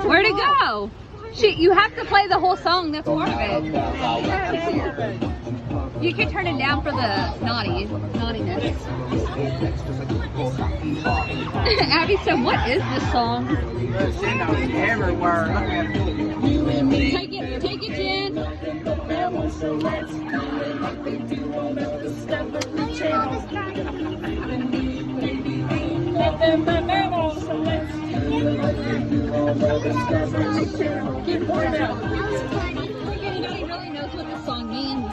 Where'd it go? Shit, you have to play the whole song. That's part of it. You can turn it down for the naughtiness. Abby said, "What is this song?" Take it, Jen. Nobody really knows what this song means.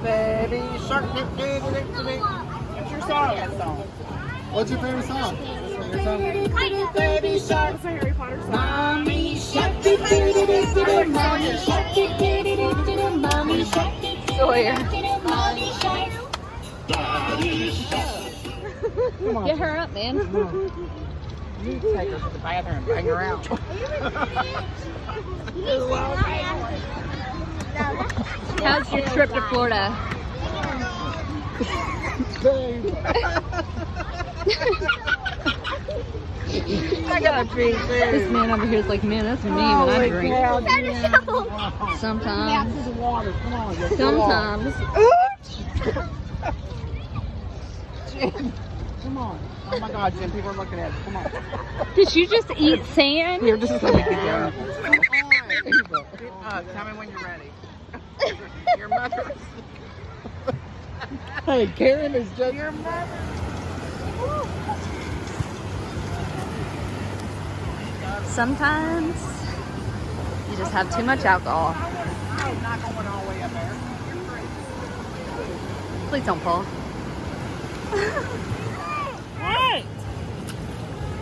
Baby Shark. Baby Shark. What's your song? What's your favorite song? Baby Shark. It's a Harry Potter song. Mommy Shark. Mommy Shark. Mommy Shark. Sawyer. Mommy Shark. Get her up, man. You need to take her to the bathroom and bring her out. How's your trip to Florida? I got a drink. This man over here is like, man, that's me when I drink. Sometimes. Sometimes. Come on. Oh my God, Jim, people are looking at us. Come on. Did you just eat sand? Here, just so we can go. Tell me when you're ready. Your mother. Hey, Karen is just your mother. Sometimes you just have too much alcohol. I'm not going all the way up there. Please don't fall. What?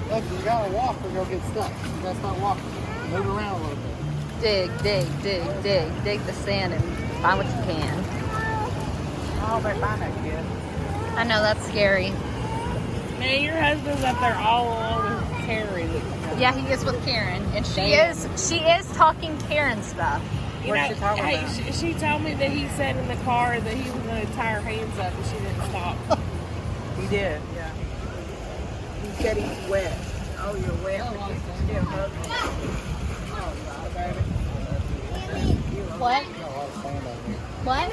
Look, you gotta walk or you'll get stuck. You gotta start walking. Move around a little bit. Dig the sand and find what you can. Oh, they find that kid. I know, that's scary. Man, your husband's up there all alone with Carrie. Yeah, he is with Karen, and she is talking Karen stuff. What's she talking about? She told me that he said in the car that he was going to tie her hands up, and she didn't stop. He did, yeah. He said he's wet. Oh, you're wet. What? What?